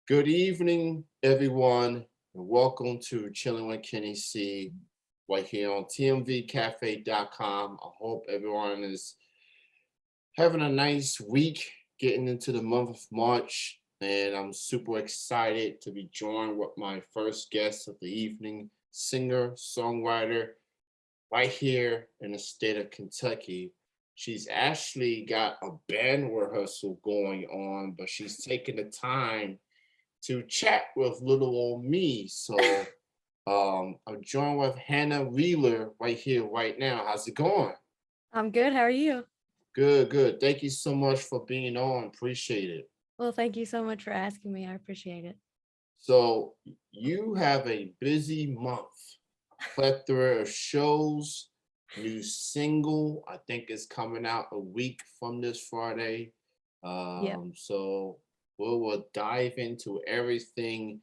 Good evening, everyone, and welcome to Chilling with Kenny C right here on tmvcafe.com. I hope everyone is having a nice week getting into the month of March, and I'm super excited to be joined with my first guest of the evening, singer, songwriter, right here in the state of Kentucky. She's actually got a band rehearsal going on, but she's taking the time to chat with little old me. So I'm joined with Hannah Wheeler right here, right now. How's it going? I'm good. How are you? Good, good. Thank you so much for being on. Appreciate it. Well, thank you so much for asking me. I appreciate it. So you have a busy month, plethora of shows, new single. I think is coming out a week from this Friday. Yep. So we'll dive into everything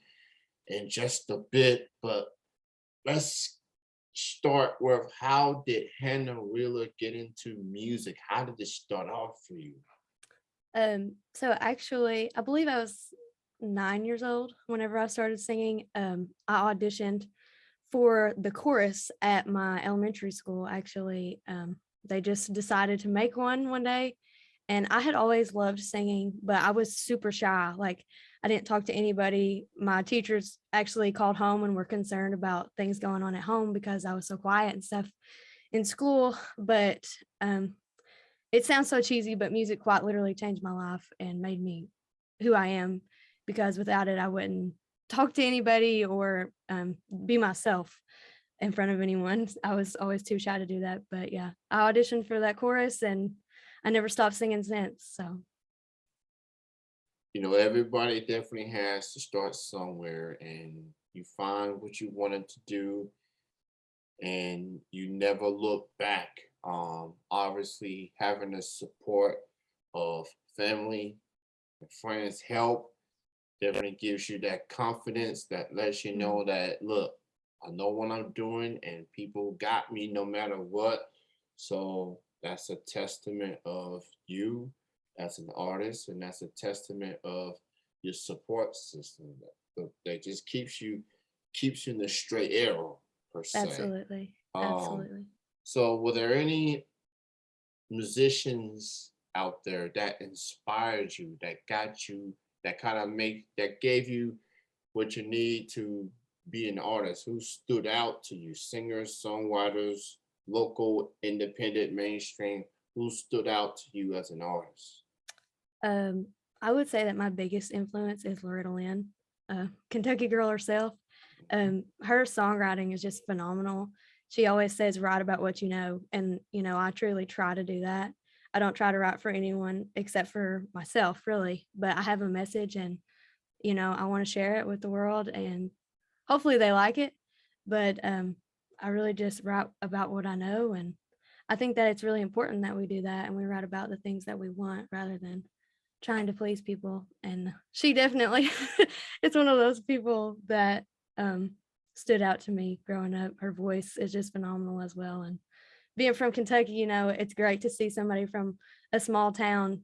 in just a bit, but let's start with how did Hannah Wheeler get into music? How did it start off for you? So actually, I believe I was 9 years old whenever I started singing. I auditioned for the chorus at my elementary school. Actually, they just decided to make one day, and I had always loved singing, but I was super shy. Like I didn't talk to anybody. My teachers actually called home and were concerned about things going on at home because I was so quiet and stuff in school. But um, it sounds so cheesy, but music quite literally changed my life and made me who I am, because without it, I wouldn't talk to anybody or be myself in front of anyone. I was always too shy to do that. But yeah, I auditioned for that chorus and I never stopped singing since. So You know, everybody definitely has to start somewhere and you find what you wanted to do and you never look back. Obviously, having the support of family and friends help definitely gives you that confidence that lets you mhm, know that, look, I know what I'm doing and people got me no matter what. So that's a testament of you as an artist, and that's a testament of your support system that just keeps you in the straight arrow per se. absolutely. Um, Absolutely. so were there any musicians out there that inspired you, that got you, that gave you what you need to be an artist? Who stood out to you? Singers, songwriters, local, independent, mainstream. Who stood out to you as an artist? Um, I would say that my biggest influence is Loretta Lynn, Kentucky girl herself. Her songwriting is just phenomenal. She always says, "Write about what you know," and I truly try to do that. I don't try to write for anyone except for myself, really. But I have a message, and I want to share it with the world, and hopefully they like it. But I really just write about what I know, and I think that it's really important that we do that and we write about the things that we want rather than trying to please people. And she definitely it's one of those people that um stood out to me growing up. Her voice is just phenomenal as well. And being from Kentucky, it's great to see somebody from a small town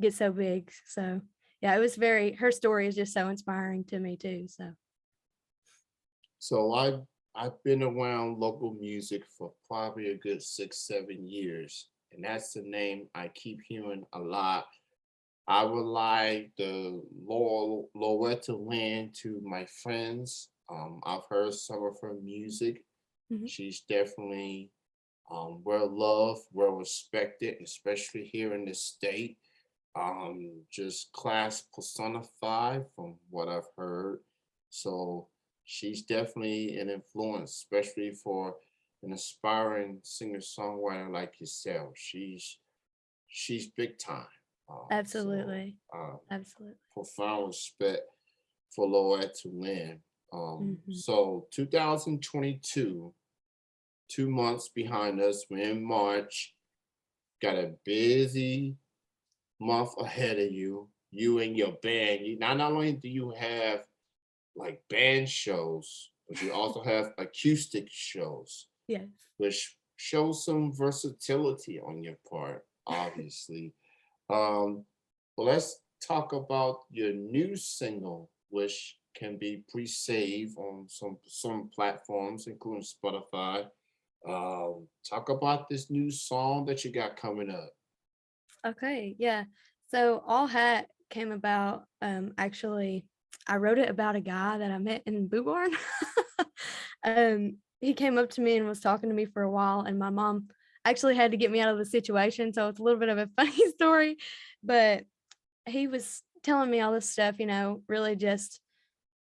get so big. So yeah, it was very her story is just so inspiring to me too. So So I've been around local music for probably a good 6, 7 years, and that's the name I keep hearing a lot. I would like the Loretta Lynn to my friends. I've heard some of her music. mhm. She's definitely well loved, well respected, especially here in the state. Just class personified from what I've heard. So she's definitely an influence, especially for an aspiring singer songwriter like yourself. She's big time. So Absolutely. Absolutely. profound respect for Loretta Lynn. Mhm. So 2022, 2 months behind us. We're in March. Got a busy month ahead of you. You and your band. Not only do you have like band shows, but you also have acoustic shows, Yes. which shows some versatility on your part, obviously. Well, let's talk about your new single. which can be pre-saved on some platforms, including Spotify. Talk about this new song that you got coming up. Okay, yeah. So All Hat came about, actually, I wrote it about a guy that I met in Boot Barn. He came up to me and was talking to me for a while, and my mom actually had to get me out of the situation, so it's a little bit of a funny story, but he was telling me all this stuff, really just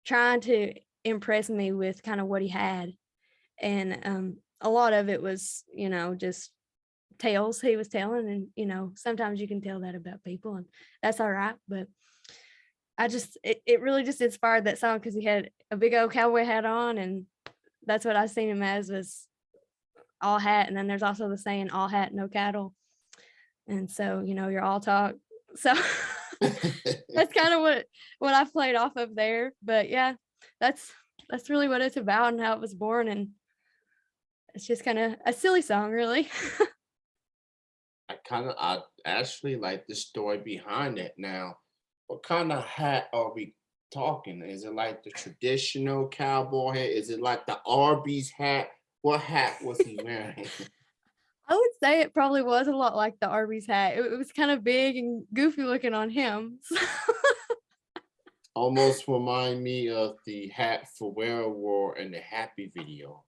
trying to impress me with kind of what he had, and, a lot of it was, just tales he was telling, and sometimes you can tell that about people, and that's all right. But it really just inspired that song because he had a big old cowboy hat on, and that's what I seen him as, was all hat. And then there's also the saying all hat no cattle, and so you're all talk. So that's kind of what I played off of there. But yeah, that's that's really what it's about and how it was born, and it's just kind of a silly song, really. I actually like the story behind it. Now, what kind of hat are we talking? Is it like the traditional cowboy hat? Is it like the Arby's hat? What hat was he wearing? I would say it probably was a lot like the Arby's hat. It was kind of big and goofy looking on him. Almost remind me of the hat Pharrell wore in the Happy video.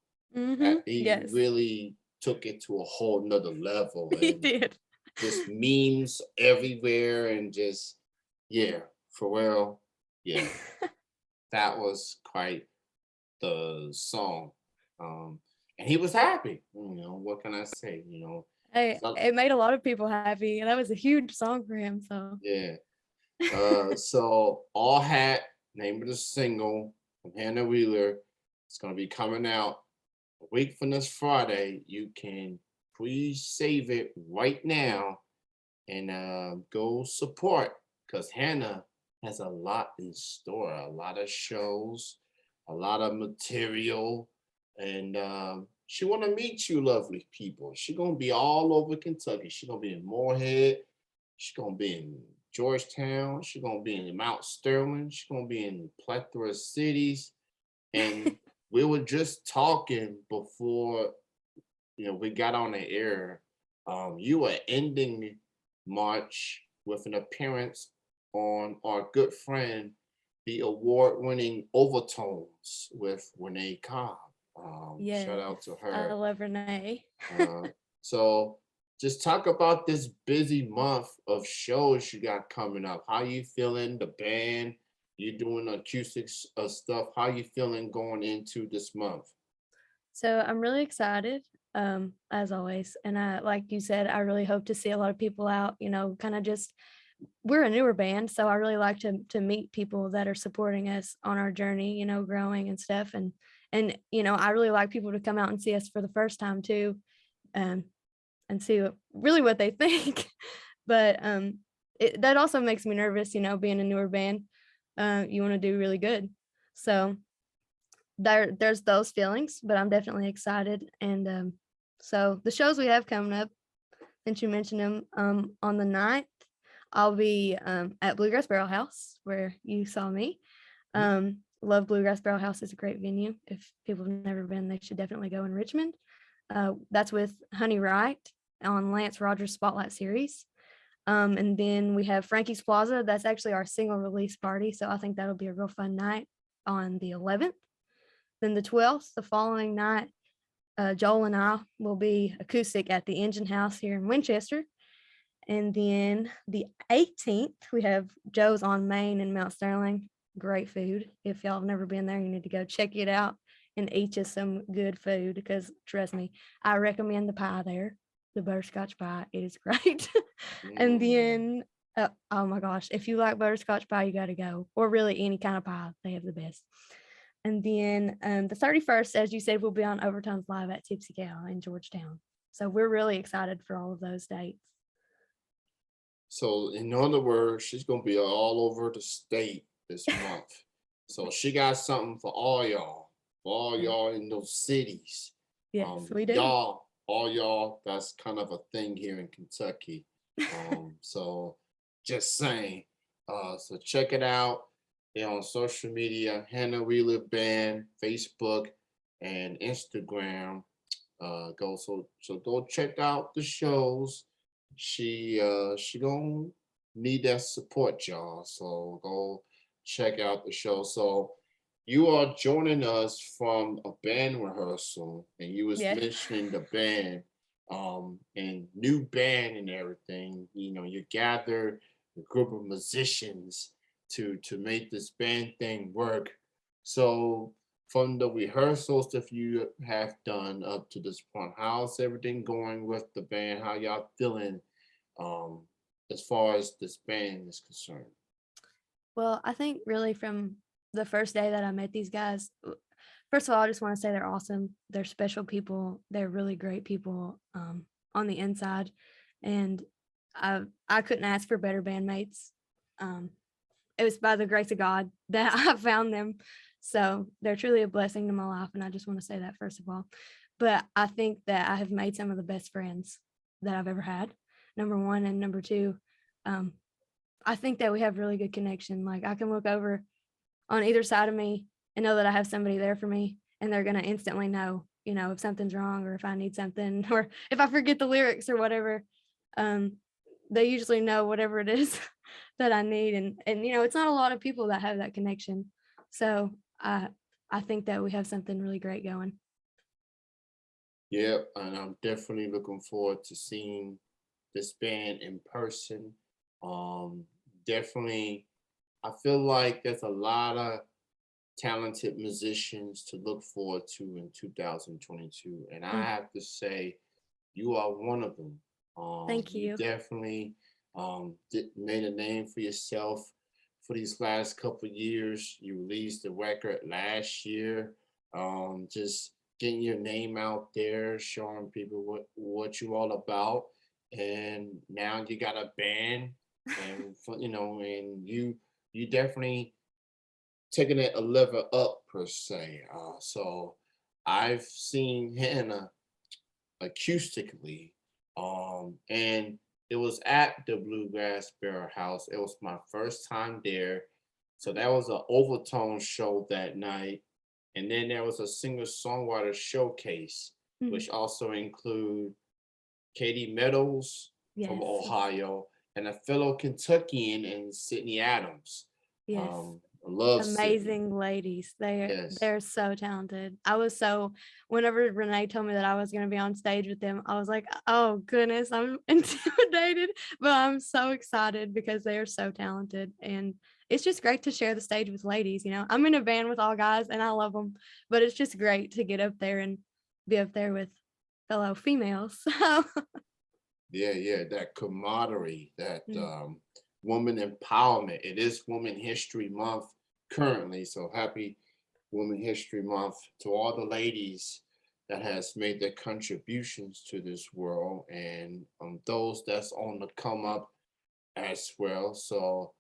He Yes, really took it to a whole nother level, he and did. just memes everywhere, and just, yeah, Pharrell, yeah, that was quite the song. And he was happy. What can I say? Hey, So, it made a lot of people happy, and that was a huge song for him, so yeah. So All Hat, name of the single from Hannah Wheeler. It's gonna be coming out a week from this Friday. You can please save it right now and go support, because Hannah has a lot in store, a lot of shows, a lot of material, and she want to meet you, lovely people. She gonna be all over Kentucky. She gonna be in Moorhead. She gonna be in Georgetown. She gonna be in Mount Sterling. She gonna be in plethora of cities. And we were just talking before we got on the air. You are ending March with an appearance on our good friend, the award-winning Overtones with Renee Cobb. Shout yes, out to I her. love Renee. Uh, so just talk about this busy month of shows you got coming up. How you feeling? The band, you doing acoustics stuff. How you feeling going into this month? So I'm really excited, as always, and like you said, I really hope to see a lot of people out, kinda just we're a newer band, so I really like to meet people that are supporting us on our journey, growing and stuff, and I really like people to come out and see us for the first time too, um, and see really what they think. But that also makes me nervous, being a newer band. You want to do really good, so there's those feelings, but I'm definitely excited. And so the shows we have coming up, since you mentioned them, on the 9th, I'll be at Bluegrass Barrel House where you saw me. Love Bluegrass Barrel House, is a great venue. If people have never been, they should definitely go in Richmond. That's with Honey Wright on Lance Rogers Spotlight Series. And then we have Frankie's Plaza. That's actually our single release party. So I think that'll be a real fun night on the 11th. Then the 12th, the following night, Joel and I will be acoustic at the Engine House here in Winchester. And then the 18th, we have Joe's on Main in Mount Sterling. Great food. If y'all have never been there, you need to go check it out and eat you some good food, because trust me, I recommend the pie there, the butterscotch pie. It is great. And Mm. then, oh my gosh, if you like butterscotch pie, you got to go, or really any kind of pie. They have the best. And then the 31st, as you said, we'll be on Overtones Live at Tipsy Cow in Georgetown. So we're really excited for all of those dates. So in other words, she's gonna be all over the state this month. So she got something for all Yeah. y'all in those cities. Yes, we do. All y'all, that's kind of a thing here in Kentucky. So just saying. So check it out. They're on social media, Hannah Wheeler Band, Facebook, and Instagram. So go check out the shows. She gonna need that support, y'all. So go check out the show. So you are joining us from a band rehearsal, and you was Yeah. mentioning the band, and new band and everything. You know, you gather a group of musicians to make this band thing work. So from the rehearsals that you have done up to this point, how's everything going with the band? How y'all feeling um as far as this band is concerned? Well, I think really from the first day that I met these guys, first of all, I just want to say they're awesome. They're special people. They're really great people on the inside, and I couldn't ask for better bandmates. Um, it was by the grace of God that I found them. So they're truly a blessing to my life, and I just want to say that first of all. But I think that I have made some of the best friends that I've ever had. Number one, and number two, um, I think that we have really good connection. Like I can look over on either side of me and know that I have somebody there for me, and they're gonna instantly know, if something's wrong or if I need something or if I forget the lyrics or whatever. Um, they usually know whatever it is that I need, and it's not a lot of people that have that connection. So I think that we have something really great going. Yep, and I'm definitely looking forward to seeing this band in person. Um, Definitely, I feel like there's a lot of talented musicians to look forward to in 2022, and I Mm, have to say, you are one of them. thank You you. definitely made a name for yourself for these last couple of years. You released the record last year. Just getting your name out there, showing people what you all about, and now you got a band, and and you definitely taking it a level up per se. So I've seen Hannah acoustically. And it was at the Bluegrass Barrel House. It was my first time there. So that was an overtone show that night. And then there was a singer-songwriter showcase, Mhm. which also include Katie Meadows from Yes, Ohio and a fellow Kentuckian in Sydney Adams. yes. I love Sydney. Amazing ladies. They're Yes. they're so talented. I was so whenever Renee told me that I was gonna be on stage with them, I was like, "Oh goodness, I'm intimidated," but I'm so excited because they are so talented, and it's just great to share the stage with ladies. I'm in a band with all guys and I love them, but it's just great to get up there and be up there with fellow females. So, Yeah, that camaraderie, that mm, woman empowerment. It is Women History Month currently, so happy Women History Month to all the ladies that has made their contributions to this world, and those that's on the come up as well. So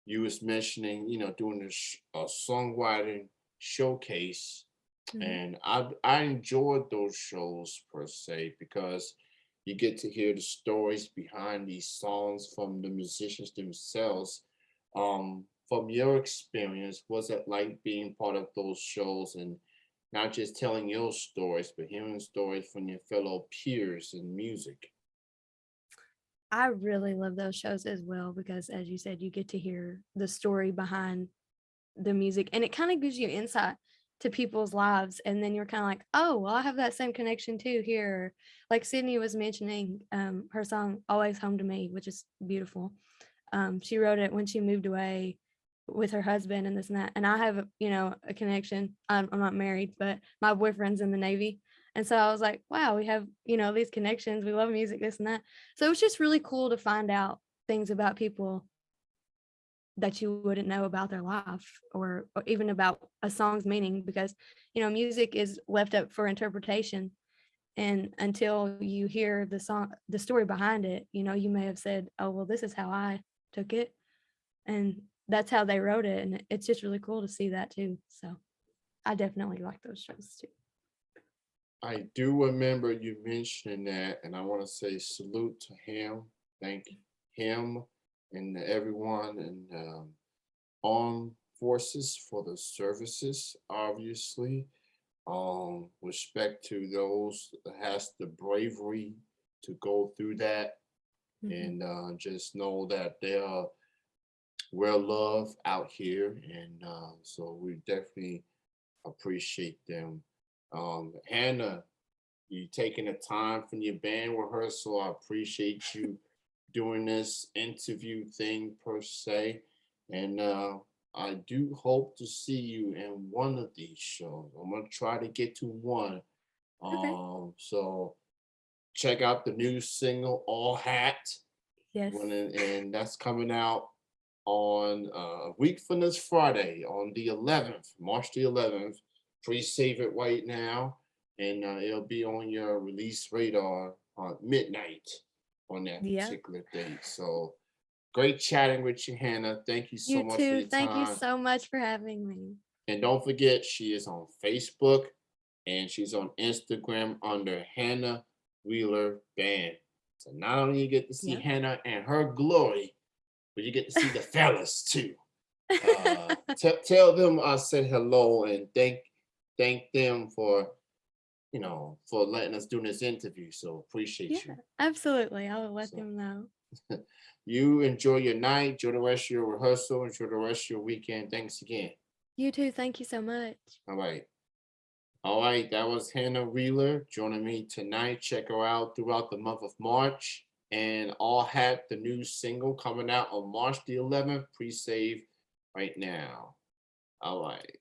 you was mentioning, doing a songwriting showcase, mhm. and I enjoyed those shows per se because you get to hear the stories behind these songs from the musicians themselves. From your experience, was it like being part of those shows and not just telling your stories, but hearing stories from your fellow peers in music? I really love those shows as well because, as you said, you get to hear the story behind the music, and it kind of gives you insight to people's lives. And then you're kind of like, oh, well, I have that same connection too here. Like Sydney was mentioning her song Always Home to Me, which is beautiful. She wrote it when she moved away with her husband and this and that. And I have, a connection. I'm not married, but my boyfriend's in the Navy. And so I was like, wow, we have, these connections. We love music, this and that. So it was just really cool to find out things about people that you wouldn't know about their life or even about a song's meaning because, music is left up for interpretation. And until you hear the story behind it, you may have said, oh, well, this is how I took it. And that's how they wrote it. And it's just really cool to see that too. So I definitely like those shows too. I do remember you mentioning that, and I want to say salute to him. Thank him and everyone and on forces for the services, obviously. Respect to those that has the bravery to go through that, Mhm. and just know that they are well loved out here, and so we definitely appreciate them. Hannah, you taking the time from your band rehearsal. I appreciate you doing this interview thing per se. And I do hope to see you in one of these shows. I'm gonna try to get to one. Okay. So check out the new single All Hat Yes. and that's coming out on a week from this Friday on the 11th, March the 11th. Pre-save it right now, and it'll be on your release radar on midnight on that Yeah. particular date. So great chatting with you, Hannah. Thank you so You much for too. your Thank you time. so much for having me. And don't forget, she is on Facebook and she's on Instagram under Hannah Wheeler Band. So not only you get to see Yep. Hannah and her glory, but you get to see the fellas too. Tell them I said hello and thank them for for letting us do this interview. So Yeah, appreciate you. absolutely. I will let So them know. you enjoy your night, enjoy the rest of your rehearsal, enjoy the rest of your weekend. Thanks again. You too. Thank you so much. All right. All right, that was Hannah Wheeler joining me tonight. Check her out throughout the month of March. And All Hat, the new single coming out on March the 11th, pre-save right now. All right.